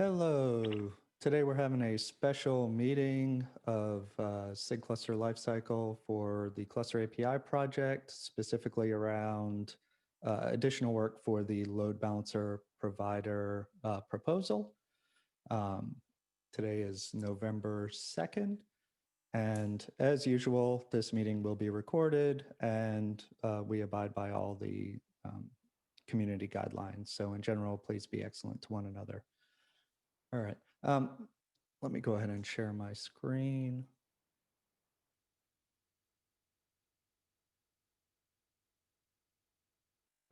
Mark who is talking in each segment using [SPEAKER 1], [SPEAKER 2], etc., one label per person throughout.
[SPEAKER 1] Hello. Today we're having a special meeting of SIG Cluster Lifecycle for the Cluster API project, specifically around additional work for the load balancer provider proposal. Um, Today is November 2nd, and as usual, this meeting will be recorded and we abide by all the community guidelines. So in general, please be excellent to one another. All right. Let me go ahead and share my screen.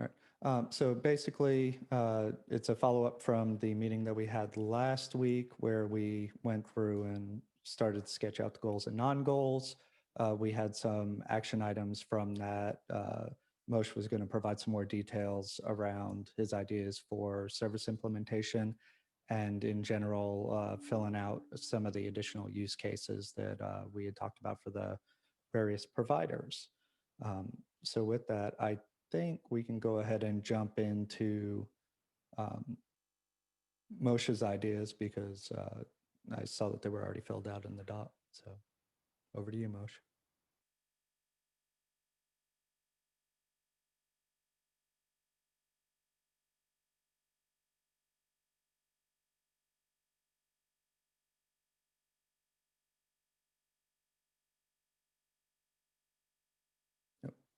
[SPEAKER 1] All right. So basically, it's a follow-up from the meeting that we had last week where we went through and started to sketch out the goals and non-goals. We had some action items from that. Moshe was going to provide some more details around his ideas for service implementation and in general, filling out some of the additional use cases that we had talked about for the various providers. So with that, I think we can go ahead and jump into um, Moshe's ideas because I saw that they were already filled out in the doc. So over to you, Moshe.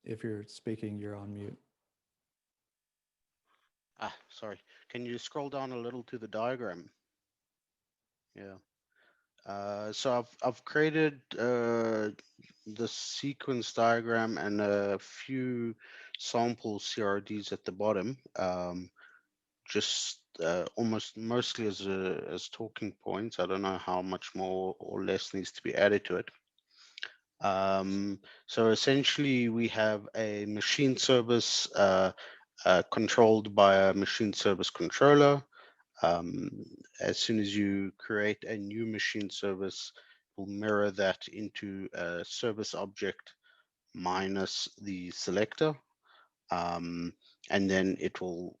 [SPEAKER 1] If you're speaking, you're on mute.
[SPEAKER 2] Sorry. Can you scroll down a little to the diagram? Yeah. So I've created the sequence diagram and a few sample CRDs at the bottom, just almost mostly as talking points. I don't know how much more or less needs to be added to it. So essentially, we have a machine service controlled by a machine service controller. Um, as soon as you create a new machine service, we'll mirror that into a service object minus the selector. Um, and then it will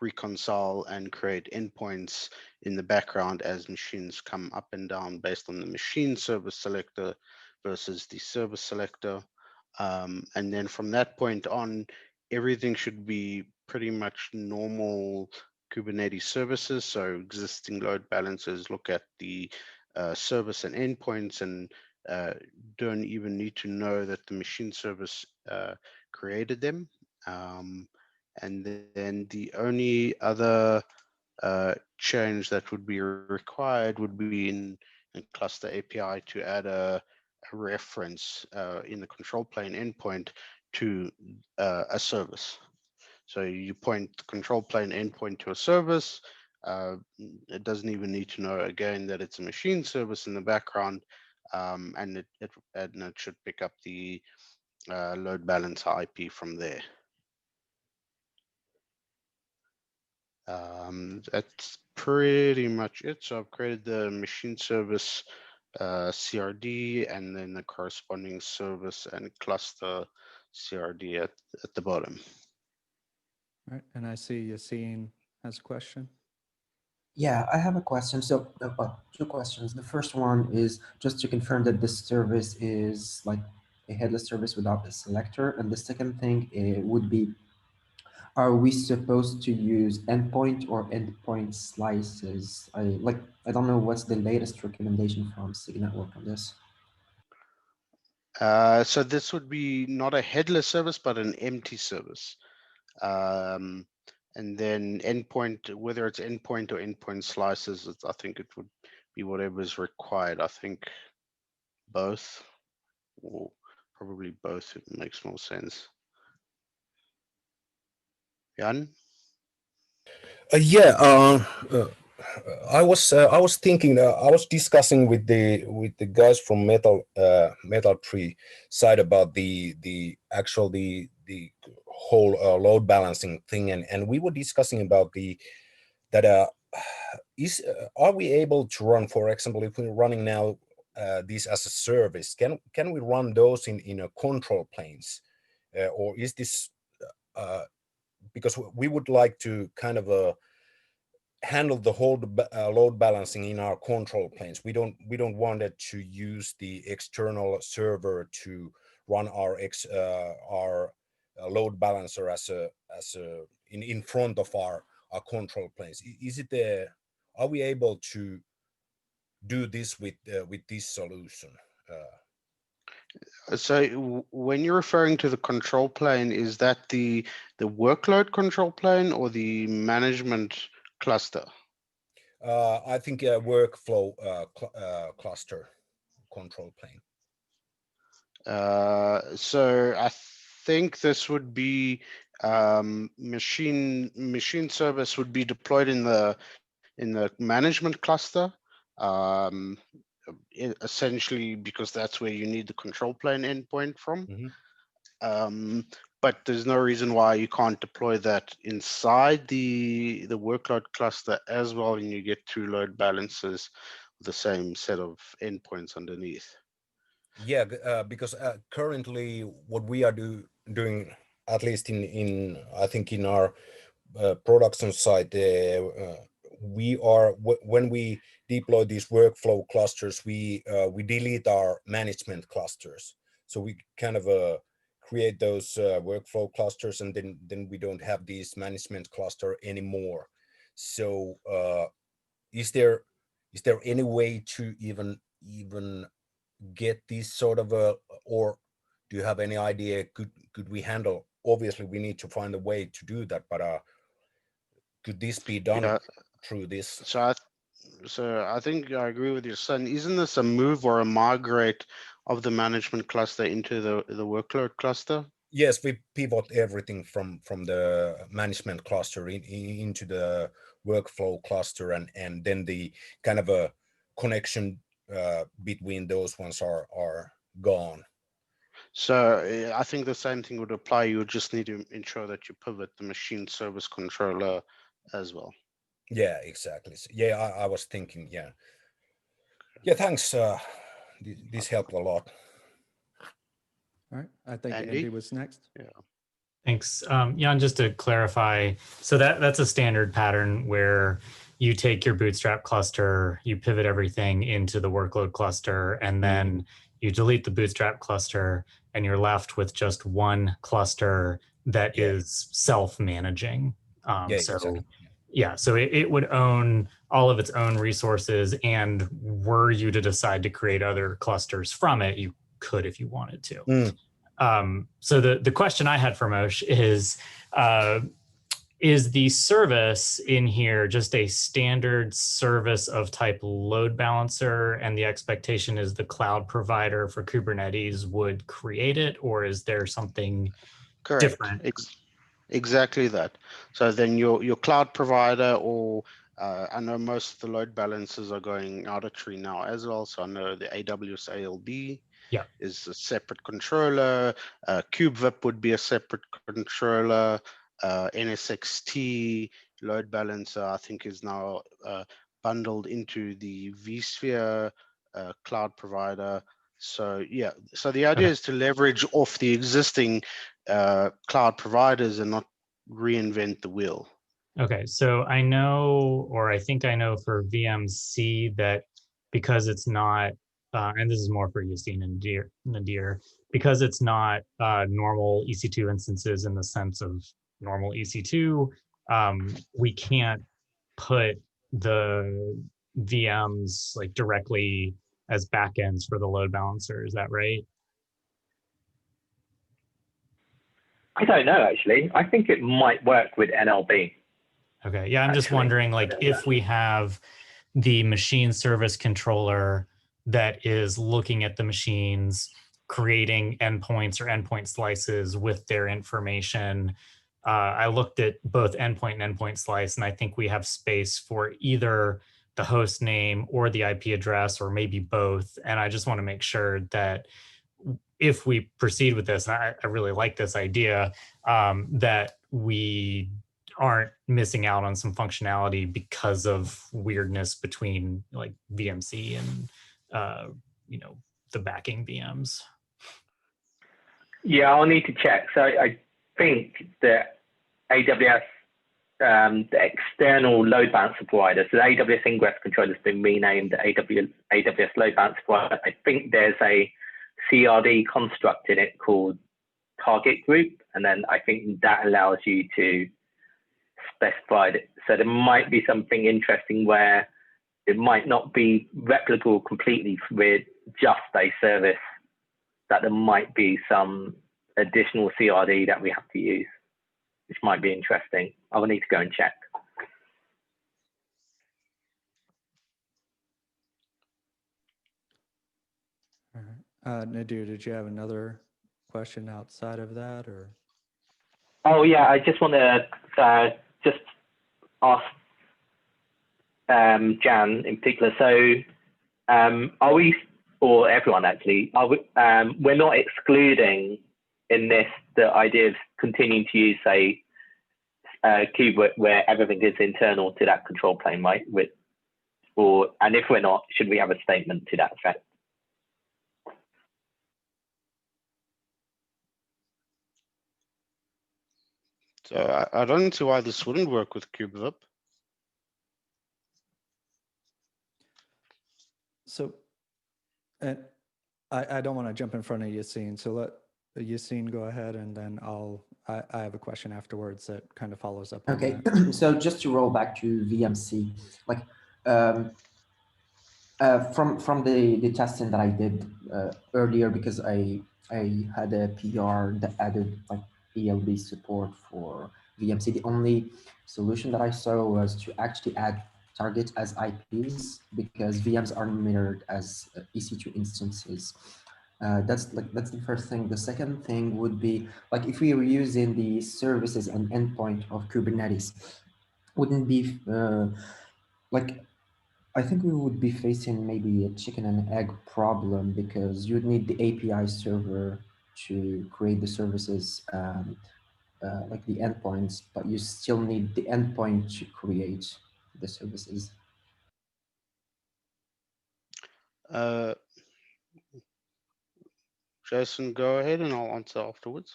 [SPEAKER 2] reconcile and create endpoints in the background as machines come up and down based on the machine service selector versus the service selector. And then from that point on, everything should be pretty much normal Kubernetes services. So existing load balancers look at the service and endpoints and uh, don't even need to know that the machine service created them. Um, and then the only other change that would be required would be in Cluster API to add a reference in the control plane endpoint to a service. So you point the control plane endpoint to a service. It doesn't even need to know again that it's a machine service in the background, and it should pick up the load balancer IP from there. That's pretty much it. So I've created the machine service CRD and then the corresponding service and cluster CRD at the bottom.
[SPEAKER 1] All right. And I see Yassine has a question.
[SPEAKER 3] Yeah, I have a question. So, two questions. The first one is just to confirm that this service is like a headless service without a selector. And the second thing would be, are we supposed to use endpoint or endpoint slices? I don't know what's the latest recommendation from SIG Network on this.
[SPEAKER 2] So this would be not a headless service, but an empty service. Um, and then endpoint, whether it's endpoint or endpoint slices, I think it would be whatever is required. I think both, or probably both, it makes more sense. Jan?
[SPEAKER 4] Yeah, I was thinking I was discussing with the guys from Metal Tree side about the whole load balancing thing, and we were discussing about the that is are we able to run, for example, if we're running now this as a service, can we run those in a control planes, or is this because we would like to kind of handle the whole load balancing in our control planes. We don't want it to use the external server to run our load balancer as a in front of our control planes. Is it are we able to do this with this solution?
[SPEAKER 2] So when you're referring to the control plane, is that the workload control plane or the management cluster?
[SPEAKER 4] I think a workflow cluster control plane.
[SPEAKER 2] So I think this would be machine service would be deployed in the management cluster. Essentially because that's where you need the control plane endpoint from. But there's no reason why you can't deploy that inside the workload cluster as well, and you get two load balancers with the same set of endpoints underneath.
[SPEAKER 4] Yeah, because currently what we are doing, at least in I think in our production side, we are when we deploy these workflow clusters, we delete our management clusters. So we kind of create those workflow clusters, and then we don't have these management cluster anymore. So is there any way to even get this sort of or do you have any idea, could we handle, obviously we need to find a way to do that, but could this be done through this?
[SPEAKER 2] So I think I agree with your son. Isn't this a move or a migrate of the management cluster into the workload cluster?
[SPEAKER 4] Yes, we pivot everything from the management cluster into the workflow cluster, and then the kind of a connection between those ones are gone.
[SPEAKER 2] So I think the same thing would apply. You would just need to ensure that you pivot the machine service controller as well.
[SPEAKER 4] Yeah, exactly. Yeah, I was thinking. Yeah, thanks. This helped a lot.
[SPEAKER 1] All right. I think
[SPEAKER 2] Andy?
[SPEAKER 1] Andy was next.
[SPEAKER 2] Yeah.
[SPEAKER 5] Thanks. Jan, just to clarify, so that's a standard pattern where you take your Bootstrap cluster, you pivot everything into the workload cluster, and then you delete the Bootstrap cluster, and you're left with just one cluster that is self-managing.
[SPEAKER 4] Yeah, exactly.
[SPEAKER 5] So it would own all of its own resources, and were you to decide to create other clusters from it, you could if you wanted to. So the question I had for Moshe is the service in here just a standard service of type load balancer, and the expectation is the cloud provider for Kubernetes would create it, or is there something different?
[SPEAKER 2] Exactly that. So then your cloud provider, or I know most of the load balancers are going out of tree now as well. So I know the AWS ALB is a separate controller. KubeVip would be a separate controller. NSXT load balancer, I think, is now bundled into the vSphere cloud provider. So yeah, so the idea is to leverage off the existing cloud providers and not reinvent the wheel.
[SPEAKER 5] Okay, so I know, or I think I know for VMC that because it's not, and this is more for Yassine and Nadir, because it's not normal EC2 instances in the sense of normal EC2, we can't put the VMs like directly as backends for the load balancer. Is that right?
[SPEAKER 6] I don't know, actually. I think it might work with NLB.
[SPEAKER 5] Okay, yeah, I'm just wondering, like, if we have the machine service controller that is looking at the machines, creating endpoints or endpoint slices with their information. I looked at both endpoint and endpoint slice, and I think we have space for either the host name or the IP address, or maybe both. And I just want to make sure that if we proceed with this, and I really like this idea, that we aren't missing out on some functionality because of weirdness between like VMC and the backing VMs.
[SPEAKER 6] Yeah, I'll need to check. So I think that AWS the external load balancer provider. So the AWS Ingress controller has been renamed the AWS Load Balancer provider. I think there's a CRD construct in it called target group, and then I think that allows you to specify it. So there might be something interesting where it might not be replicable completely with just a service, that there might be some additional CRD that we have to use, which might be interesting. I will need to go and check.
[SPEAKER 1] All right. Nadir, did you have another question outside of that, or?
[SPEAKER 6] Oh yeah, I just want to just ask Jan in particular. So are we, or everyone actually, are we, we're not excluding in this the idea of continuing to use, say, Cube where everything is internal to that control plane, right? And if we're not, should we have a statement to that effect?
[SPEAKER 2] So I don't see why this wouldn't work with KubeVip.
[SPEAKER 1] So, and I don't want to jump in front of Yassine, so let Yassine go ahead, and then I have a question afterwards that kind of follows up on
[SPEAKER 3] Okay,
[SPEAKER 1] that.
[SPEAKER 3] so just to roll back to VMC, like from the testing that I did earlier, because I had a PR that added like ELB support for VMC. The only solution that I saw was to actually add targets as IPs, because VMs are mirrored as EC2 instances. That's the first thing. The second thing would be like if we were using the services and endpoint of Kubernetes, wouldn't be like I think we would be facing maybe a chicken and egg problem, because you'd need the API server to create the services, like the endpoints, but you still need the endpoint to create the services.
[SPEAKER 2] Jason, go ahead and I'll answer afterwards.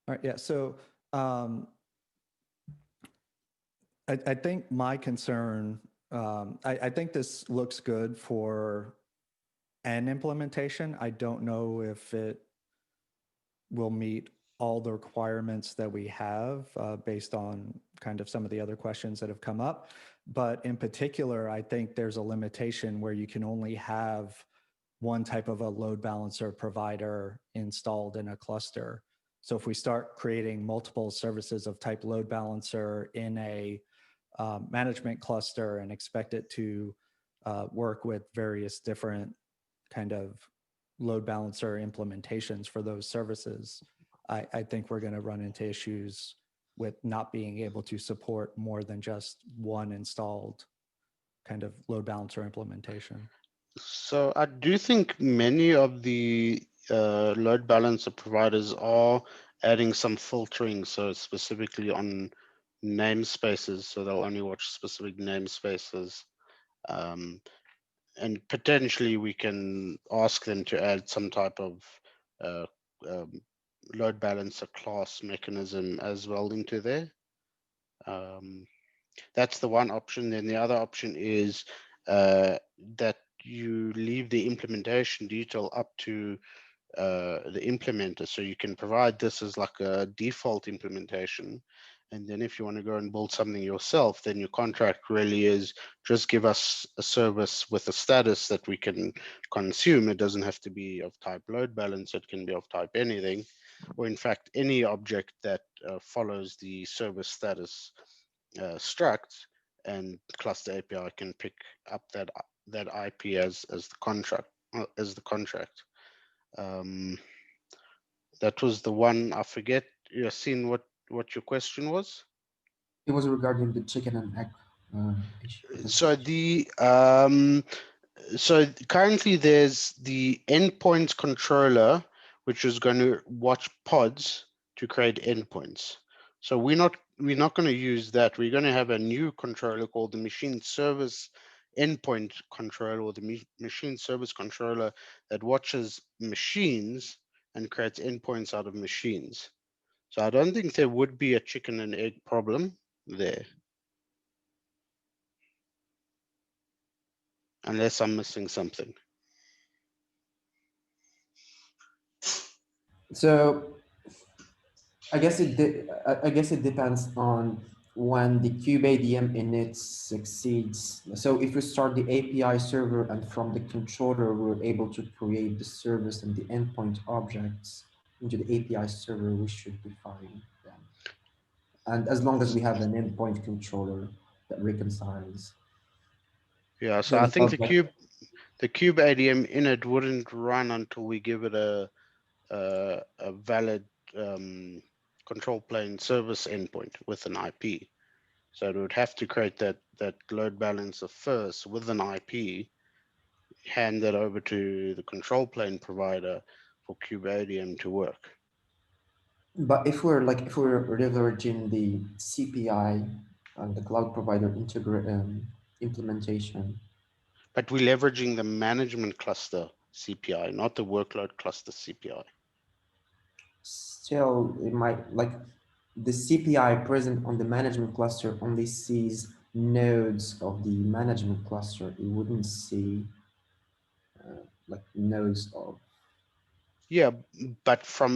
[SPEAKER 1] All right, yeah, so I think my concern, I think this looks good for an implementation. I don't know if it will meet all the requirements that we have based on kind of some of the other questions that have come up. But in particular, I think there's a limitation where you can only have one type of a load balancer provider installed in a cluster. So if we start creating multiple services of type load balancer in a management cluster and expect it to work with various different kind of load balancer implementations for those services, I think we're going to run into issues with not being able to support more than just one installed kind of load balancer implementation.
[SPEAKER 2] So I do think many of the load balancer providers are adding some filtering, so specifically on namespaces, so they'll only watch specific namespaces. And potentially we can ask them to add some type of load balancer class mechanism as well into there. That's the one option. Then the other option is that you leave the implementation detail up to the implementer. So you can provide this as like a default implementation. And then if you want to go and build something yourself, then your contract really is just give us a service with a status that we can consume. It doesn't have to be of type load balance. It can be of type anything, or in fact, any object that follows the service status struct, and Cluster API can pick up that IP as the contract. That was the one. I forget. You've seen what your question was.
[SPEAKER 3] It was regarding the chicken and egg issue.
[SPEAKER 2] So currently there's the endpoints controller, which is going to watch pods to create endpoints. So we're not going to use that. We're going to have a new controller called the machine service endpoint controller, or the machine service controller, that watches machines and creates endpoints out of machines. So I don't think there would be a chicken and egg problem there. Unless I'm missing something.
[SPEAKER 3] So I guess I guess it depends on when the kubeadm init succeeds. So if we start the API server and from the controller, we're able to create the service and the endpoint objects into the API server, we should be fine then. And as long as we have an endpoint controller that reconciles.
[SPEAKER 2] Yeah, so
[SPEAKER 3] Then
[SPEAKER 2] I
[SPEAKER 3] it
[SPEAKER 2] think
[SPEAKER 3] sounds like
[SPEAKER 2] the kubeadm init wouldn't run until we give it a valid control plane service endpoint with an IP. So it would have to create that load balancer first with an IP, hand that over to the control plane provider for kubeadm to work.
[SPEAKER 3] but if we're leveraging the CPI and the cloud provider implementation,
[SPEAKER 2] But we're leveraging the management cluster CPI, not the workload cluster CPI.
[SPEAKER 3] still it might like the CPI present on the management cluster only sees nodes of the management cluster. It wouldn't see like nodes of.
[SPEAKER 2] Yeah, but for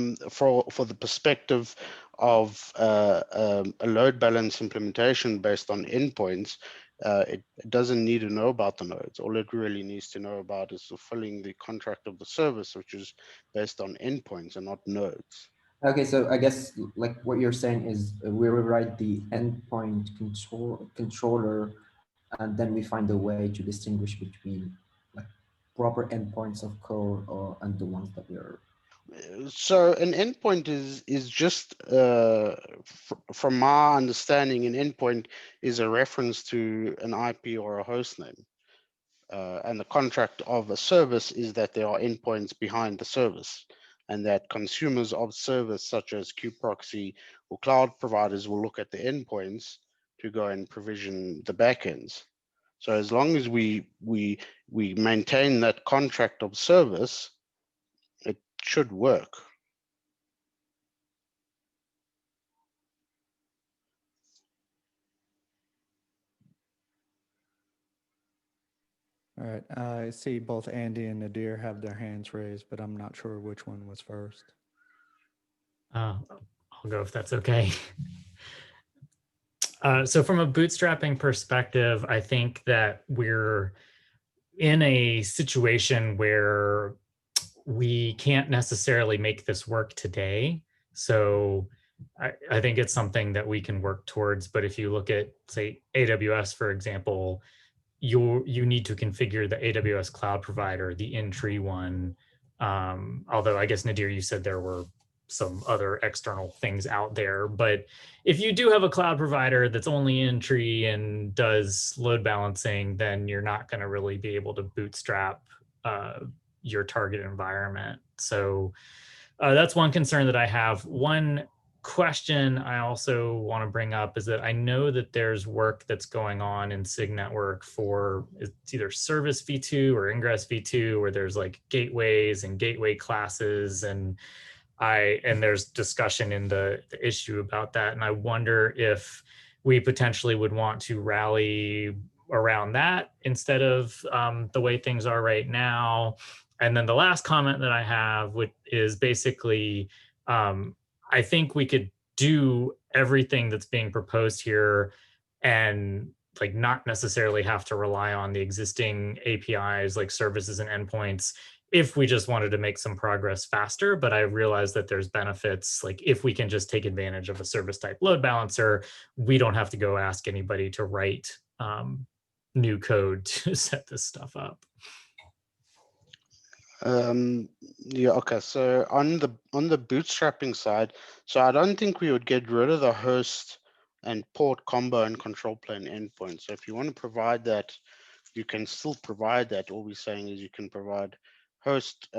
[SPEAKER 2] the perspective of a load balance implementation based on endpoints, it doesn't need to know about the nodes. All it really needs to know about is fulfilling the contract of the service, which is based on endpoints and not nodes.
[SPEAKER 3] Okay, so I guess like what you're saying is we rewrite the endpoint controller, and then we find a way to distinguish between like proper endpoints of code and the ones that we are.
[SPEAKER 2] So an endpoint is just from my understanding, an endpoint is a reference to an IP or a host name. And the contract of a service is that there are endpoints behind the service, and that consumers of service such as kubeproxy or cloud providers will look at the endpoints to go and provision the backends. So as long as we maintain that contract of service, it should work.
[SPEAKER 1] All right. I see both Andy and Nadir have their hands raised, but I'm not sure which one was first.
[SPEAKER 5] I'll go if that's okay. So from a bootstrapping perspective, I think that we're in a situation where we can't necessarily make this work today. So I think it's something that we can work towards. But if you look at, say, AWS, for example, you need to configure the AWS cloud provider, the in-tree one. Although I guess, Nadir, you said there were some other external things out there. But if you do have a cloud provider that's only in-tree and does load balancing, then you're not going to really be able to bootstrap your target environment. So that's one concern that I have. One question I also want to bring up is that I know that there's work that's going on in SIG network for it's either service v2 or ingress v2, where there's like gateways and gateway classes, and there's discussion in the issue about that. And I wonder if we potentially would want to rally around that instead of the way things are right now. And then the last comment that I have is basically, I think we could do everything that's being proposed here and like not necessarily have to rely on the existing APIs like services and endpoints if we just wanted to make some progress faster. But I realize that there's benefits, like if we can just take advantage of a service type load balancer, we don't have to go ask anybody to write new code to set this stuff up.
[SPEAKER 2] Yeah, okay. So on the bootstrapping side, so I don't think we would get rid of the host and port combo and control plane endpoint. So if you want to provide that, you can still provide that. All we're saying is you can provide host,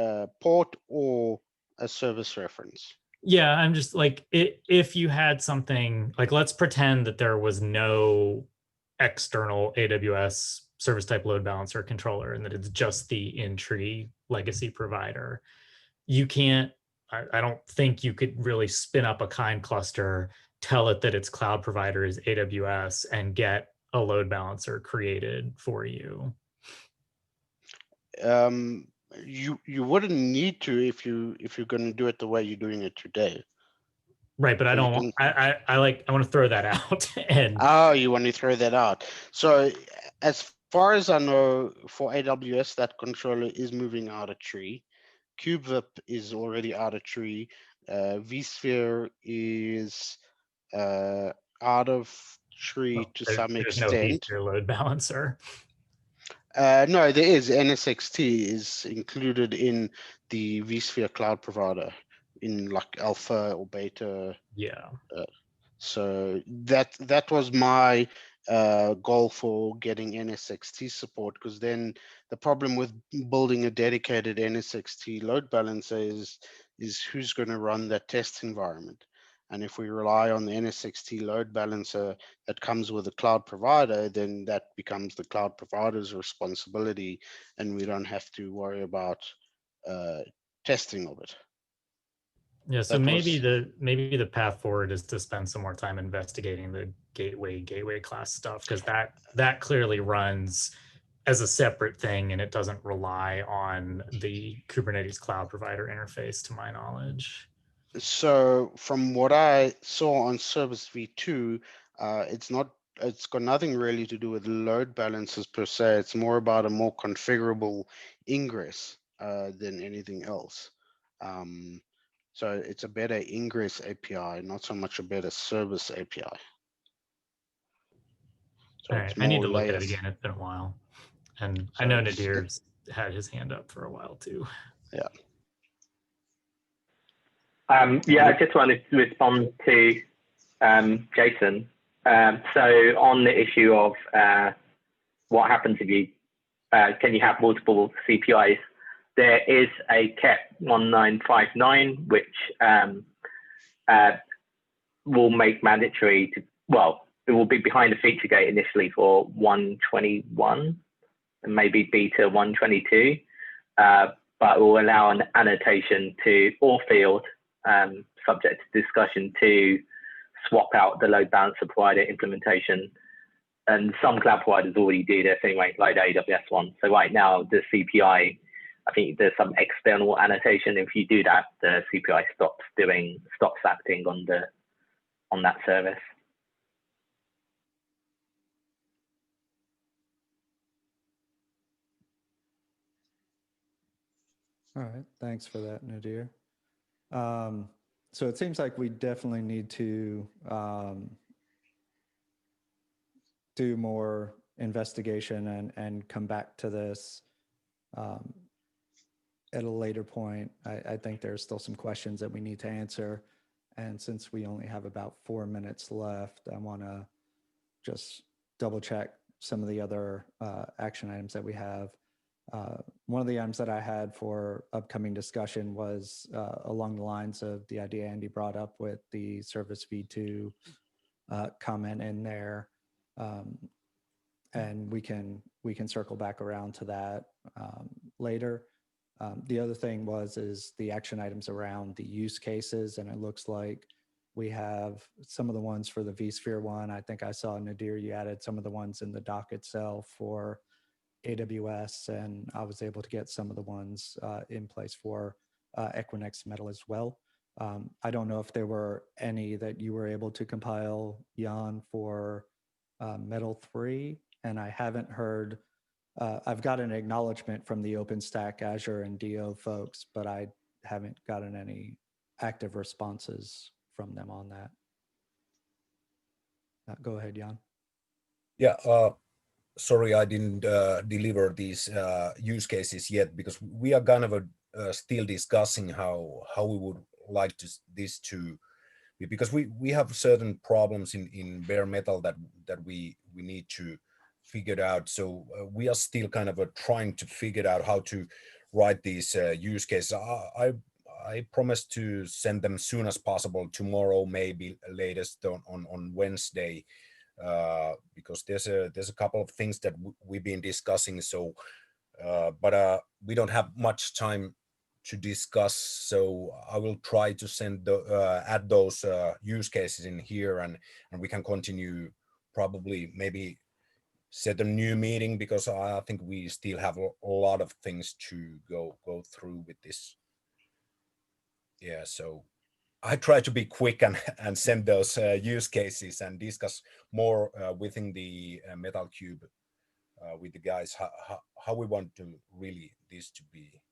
[SPEAKER 2] port, or a service reference.
[SPEAKER 5] Yeah, I'm just like, if you had something like, let's pretend that there was no external AWS service type load balancer controller and that it's just the in-tree legacy provider. You can't I don't think you could really spin up a kind cluster, tell it that its cloud provider is AWS, and get a load balancer created for you.
[SPEAKER 2] You wouldn't need to if you're going to do it the way you're doing it today.
[SPEAKER 5] Right, but I don't want. I want to throw that out. And
[SPEAKER 2] oh, you want to throw that out. So as far as I know, for AWS, that controller is moving out of tree. KubeVip is already out of tree. vSphere is out of tree to some
[SPEAKER 5] there's no
[SPEAKER 2] extent.
[SPEAKER 5] vSphere load balancer.
[SPEAKER 2] No, there is. NSXT is included in the vSphere cloud provider in like alpha or beta.
[SPEAKER 5] Yeah.
[SPEAKER 2] So that was my goal for getting NSXT support, because then the problem with building a dedicated NSXT load balancer is who's going to run that test environment. And if we rely on the NSXT load balancer that comes with a cloud provider, then that becomes the cloud provider's responsibility, and we don't have to worry about testing of it.
[SPEAKER 5] Yeah, so maybe the path forward is to spend some more time investigating the gateway class stuff, because that clearly runs as a separate thing and it doesn't rely on the Kubernetes cloud provider interface, to my knowledge.
[SPEAKER 2] So from what I saw on Service V2, it's got nothing really to do with load balancers per se. It's more about a more configurable ingress than anything else. So it's a better ingress API, not so much a better service API. So
[SPEAKER 5] All right, I need to look at it again. It's been a while. And so I know Nadir's had his hand up for a while too.
[SPEAKER 2] Yeah.
[SPEAKER 6] Yeah, I just wanted to respond to Jason. So on the issue of what happens if you can you have multiple CPIs, there is a KEP 1959 which will make mandatory to, well, it will be behind the feature gate initially for 121 and maybe beta 122, but will allow an annotation to all field subject to discussion to swap out the load balancer provider implementation. And some cloud providers already do this anyway, like the AWS one. So right now, the CPI, I think there's some external annotation. If you do that, the CPI stops acting on that service.
[SPEAKER 1] All right, thanks for that, Nadir. So it seems like we definitely need to do more investigation and come back to this at a later point. I think there's still some questions that we need to answer. And since we only have about 4 minutes left, I want to just double check some of the other action items that we have. One of the items that I had for upcoming discussion was along the lines of the idea Andy brought up with the Service V2 comment in there. And we can circle back around to that later. The other thing is the action items around the use cases, and it looks like we have some of the ones for the vSphere one. I think I saw, Nadir, you added some of the ones in the doc itself for AWS, and I was able to get some of the ones in place for Equinix Metal as well. I don't know if there were any that you were able to compile, Jan, for Metal 3, and I haven't heard, I've got an acknowledgement from the OpenStack, Azure, and DO folks, but I haven't gotten any active responses from them on that. Go ahead, Jan.
[SPEAKER 4] Yeah, sorry, I didn't deliver these use cases yet, because we are kind of still discussing how we would like this to be, because we have certain problems in bare metal that we need to figure out. So we are still kind of trying to figure out how to write these use cases. I promise to send them soon as possible, tomorrow, maybe latest on Wednesday, because there's a couple of things that we've been discussing. So, but we don't have much time to discuss. So I will try to send add those use cases in here, and we can continue, probably maybe set a new meeting, because I think we still have a lot of things to go through with this. Yeah, so I try to be quick and send those use cases and discuss more within the Metal Cube with the guys how we want to really this to be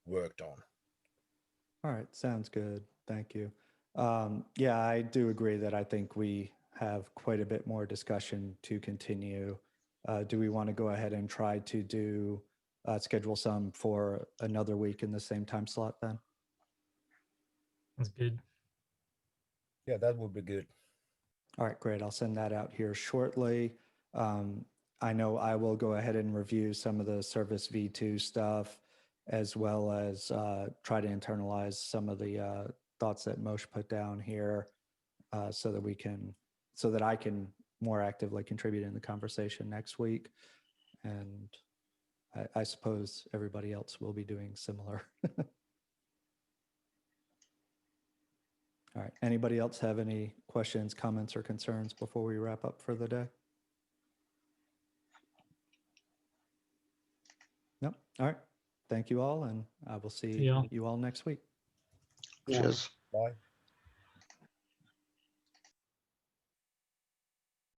[SPEAKER 4] worked on.
[SPEAKER 1] All right, sounds good. Thank you. Yeah, I do agree that I think we have quite a bit more discussion to continue. Do we want to go ahead and try to do schedule some for another week in the same time slot then?
[SPEAKER 5] That's good.
[SPEAKER 4] Yeah, that would be good.
[SPEAKER 1] All right, great. I'll send that out here shortly. I know I will go ahead and review some of the Service V2 stuff, as well as try to internalize some of the thoughts that Moshe put down here, so that I can more actively contribute in the conversation next week. And I suppose everybody else will be doing similar. All right. Anybody else have any questions, comments, or concerns before we wrap up for the day? No. All right. Thank you all, and I will see
[SPEAKER 5] Yeah.
[SPEAKER 1] you all next week.
[SPEAKER 3] Yeah.
[SPEAKER 2] Cheers.
[SPEAKER 4] Bye.